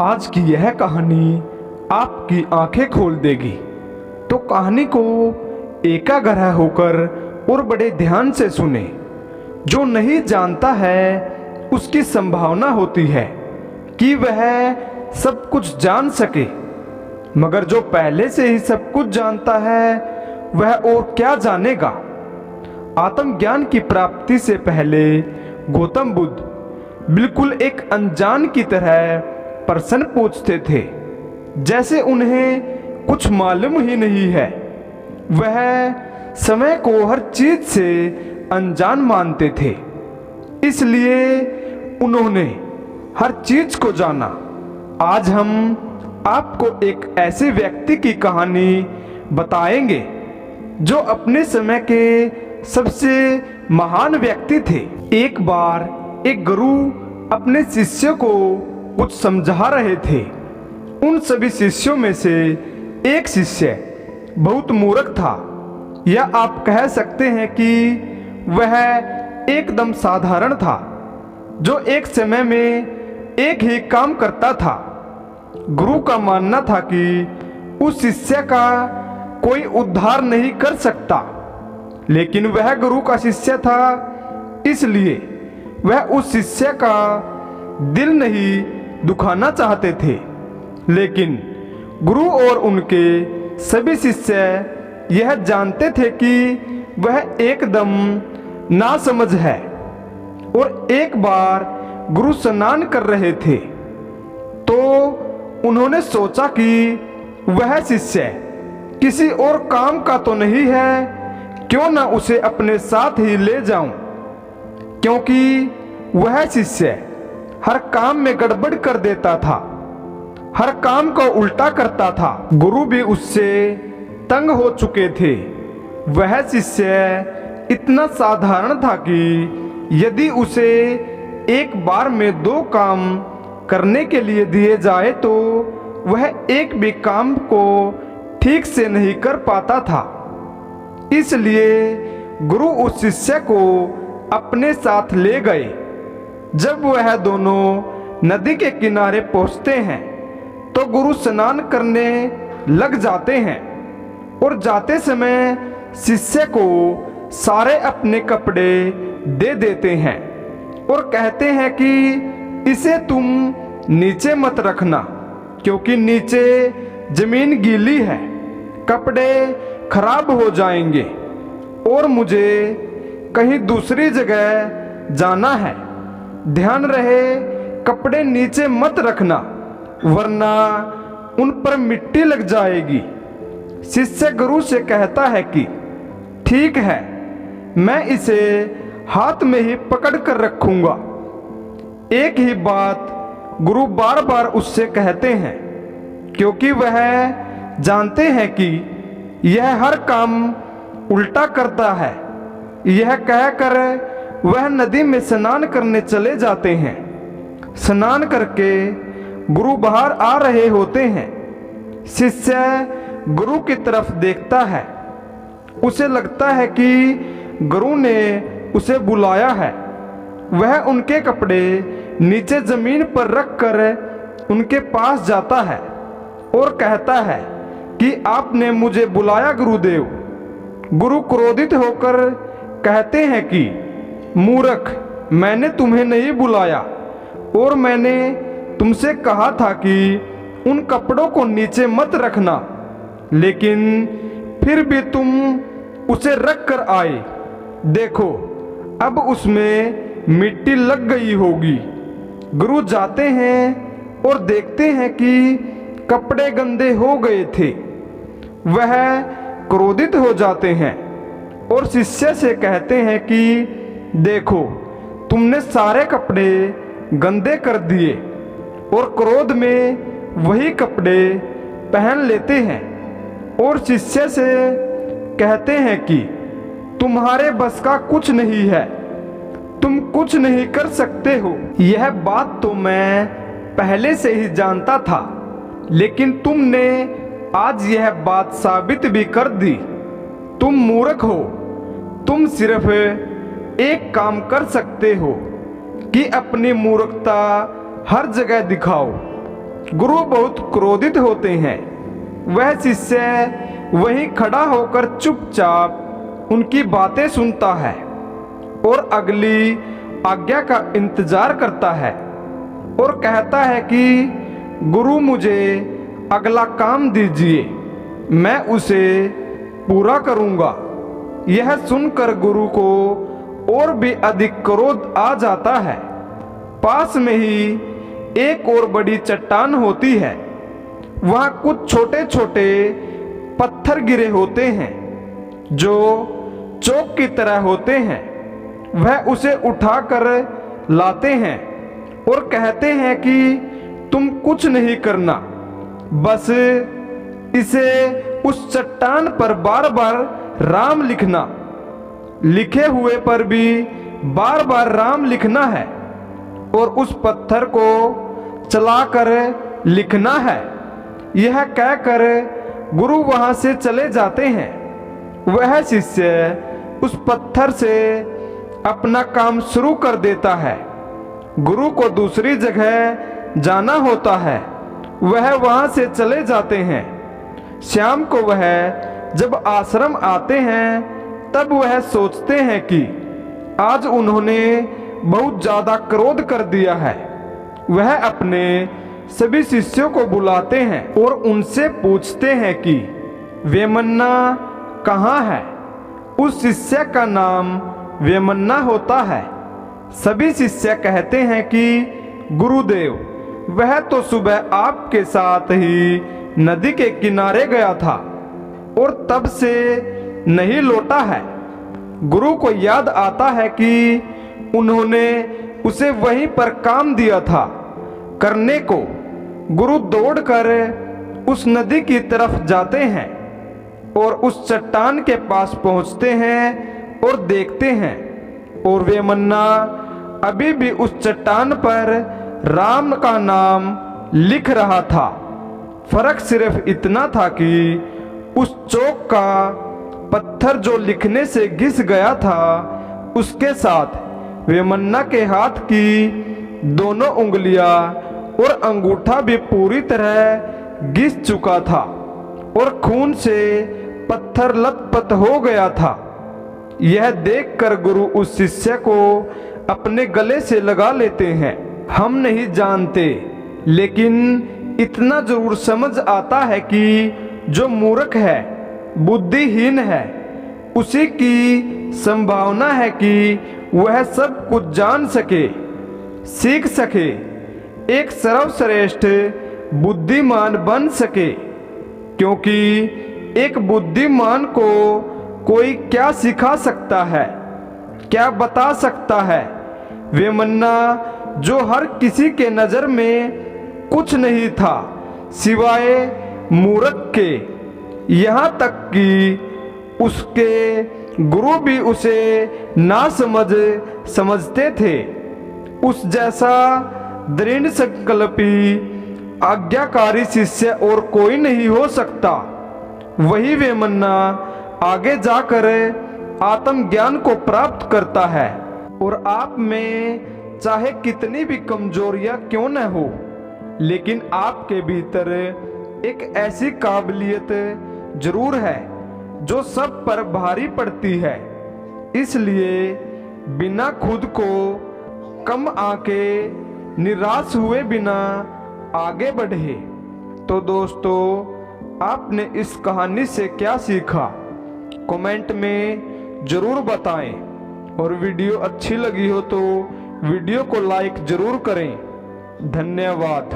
आज की यह कहानी आपकी आंखें खोल देगी। तो कहानी को एकाग्र होकर और बड़े ध्यान से सुने। जो नहीं जानता है उसकी संभावना होती है कि वह सब कुछ जान सके, मगर जो पहले से ही सब कुछ जानता है वह और क्या जानेगा। आत्मज्ञान की प्राप्ति से पहले गौतम बुद्ध बिल्कुल एक अनजान की तरह प्रश्न पूछते थे, जैसे उन्हें कुछ मालूम ही नहीं है। वह समय को हर चीज से अनजान मानते थे, इसलिए उन्होंने हर चीज को जाना। आज हम आपको एक ऐसे व्यक्ति की कहानी बताएंगे जो अपने समय के सबसे महान व्यक्ति थे। एक बार एक गुरु अपने शिष्य को कुछ समझा रहे थे। उन सभी शिष्यों में से एक शिष्य बहुत मूर्ख था, या आप कह सकते हैं कि वह एकदम साधारण था, जो एक समय में एक ही काम करता था। गुरु का मानना था कि उस शिष्य का कोई उद्धार नहीं कर सकता, लेकिन वह गुरु का शिष्य था, इसलिए वह उस शिष्य का दिल नहीं दुखाना चाहते थे। लेकिन गुरु और उनके सभी शिष्य यह जानते थे कि वह एकदम नासमझ है। और एक बार गुरु स्नान कर रहे थे तो उन्होंने सोचा कि वह शिष्य किसी और काम का तो नहीं है, क्यों ना उसे अपने साथ ही ले जाऊं, क्योंकि वह शिष्य हर काम में गड़बड़ कर देता था, हर काम को उल्टा करता था। गुरु भी उससे तंग हो चुके थे। वह शिष्य इतना साधारण था कि यदि उसे एक बार में 2 काम करने के लिए दिए जाए तो वह एक भी काम को ठीक से नहीं कर पाता था। इसलिए गुरु उस शिष्य को अपने साथ ले गए। जब वह दोनों नदी के किनारे पहुंचते हैं तो गुरु स्नान करने लग जाते हैं, और जाते समय शिष्य को सारे अपने कपड़े दे देते हैं और कहते हैं कि इसे तुम नीचे मत रखना, क्योंकि नीचे जमीन गीली है, कपड़े खराब हो जाएंगे और मुझे कहीं दूसरी जगह जाना है। ध्यान रहे, कपड़े नीचे मत रखना, वरना उन पर मिट्टी लग जाएगी। शिष्य गुरु से कहता है कि ठीक है, मैं इसे हाथ में ही पकड़ कर रखूंगा। एक ही बात गुरु बार बार उससे कहते हैं, क्योंकि वह जानते हैं कि यह हर काम उल्टा करता है। यह कहकर वह नदी में स्नान करने चले जाते हैं। स्नान करके गुरु बाहर आ रहे होते हैं। शिष्य गुरु की तरफ देखता है। उसे लगता है कि गुरु ने उसे बुलाया है। वह उनके कपड़े नीचे जमीन पर रखकर उनके पास जाता है और कहता है कि आपने मुझे बुलाया गुरुदेव। गुरु क्रोधित होकर कहते हैं कि मूर्ख, मैंने तुम्हें नहीं बुलाया, और मैंने तुमसे कहा था कि उन कपड़ों को नीचे मत रखना, लेकिन फिर भी तुम उसे रख कर आए। देखो, अब उसमें मिट्टी लग गई होगी। गुरु जाते हैं और देखते हैं कि कपड़े गंदे हो गए थे। वह क्रोधित हो जाते हैं और शिष्य से कहते हैं कि देखो, तुमने सारे कपड़े गंदे कर दिए, और क्रोध में वही कपड़े पहन लेते हैं और शिष्य से कहते हैं कि तुम्हारे बस का कुछ नहीं है, तुम कुछ नहीं कर सकते हो। यह बात तो मैं पहले से ही जानता था, लेकिन तुमने आज यह बात साबित भी कर दी। तुम मूर्ख हो। तुम सिर्फ एक काम कर सकते हो कि अपनी मूर्खता हर जगह दिखाओ, गुरु बहुत क्रोधित होते हैं। वह शिष्य वहीं खड़ा होकर चुपचाप उनकी बातें सुनता है और अगली आज्ञा का इंतजार करता है और कहता है कि गुरु मुझे अगला काम दीजिए, मैं उसे पूरा करूंगा। यह सुनकर गुरु को और भी अधिक क्रोध आ जाता है। पास में ही एक और बड़ी चट्टान होती है। वहां कुछ छोटे छोटे पत्थर गिरे होते हैं जो चौक की तरह होते हैं। वह उसे उठाकर लाते हैं और कहते हैं कि तुम कुछ नहीं करना, बस इसे उस चट्टान पर बार बार राम लिखना। लिखे हुए पर भी बार बार राम लिखना है और उस पत्थर को चलाकर लिखना है। यह कहकर गुरु वहां से चले जाते हैं। वह शिष्य उस पत्थर से अपना काम शुरू कर देता है। गुरु को दूसरी जगह जाना होता है। वह वहां से चले जाते हैं। शाम को वह जब आश्रम आते हैं तब वह सोचते हैं कि आज उन्होंने बहुत ज्यादा क्रोध कर दिया है। वह अपने सभी शिष्यों को बुलाते हैं और उनसे पूछते हैं कि वेमन्ना कहाँ है। उस शिष्य का नाम वेमन्ना होता है। सभी शिष्य कहते हैं कि गुरुदेव, वह तो सुबह आपके साथ ही नदी के किनारे गया था और तब से नहीं लौटा है। गुरु को याद आता है कि उन्होंने उसे वहीं पर काम दिया था करने को। गुरु दौड़कर उस नदी की तरफ जाते हैं और उस चट्टान के पास पहुंचते हैं और देखते हैं और वेमन्ना अभी भी उस चट्टान पर राम का नाम लिख रहा था। फर्क सिर्फ इतना था कि उस चौक का पत्थर जो लिखने से घिस गया था, उसके साथ वेमन्ना के हाथ की दोनों उंगलियां और अंगूठा भी पूरी तरह घिस चुका था और खून से पत्थर लथपथ हो गया था। यह देखकर गुरु उस शिष्य को अपने गले से लगा लेते हैं। हम नहीं जानते, लेकिन इतना जरूर समझ आता है कि जो मूर्ख है, बुद्धिहीन है, उसी की संभावना है कि वह सब कुछ जान सके, सीख सके, एक सर्वश्रेष्ठ बुद्धिमान बन सके। क्योंकि एक बुद्धिमान को कोई क्या सिखा सकता है, क्या बता सकता है। वेमन्ना जो हर किसी के नजर में कुछ नहीं था सिवाय मूर्ख के, यहाँ तक कि उसके गुरु भी उसे ना समझते थे। उस जैसा दृढ़ संकल्पी आज्ञाकारी शिष्य और कोई नहीं हो सकता। वही वेमन्ना आगे जाकर आत्मज्ञान को प्राप्त करता है और आप में चाहे कितनी भी कमजोरियां क्यों न हो, लेकिन आपके भीतर एक ऐसी काबिलियत जरूर है जो सब पर भारी पड़ती है। इसलिए बिना खुद को कम आके निराश हुए बिना आगे बढ़े। तो दोस्तों, आपने इस कहानी से क्या सीखा, कमेंट में जरूर बताएं और वीडियो अच्छी लगी हो तो वीडियो को लाइक जरूर करें। धन्यवाद।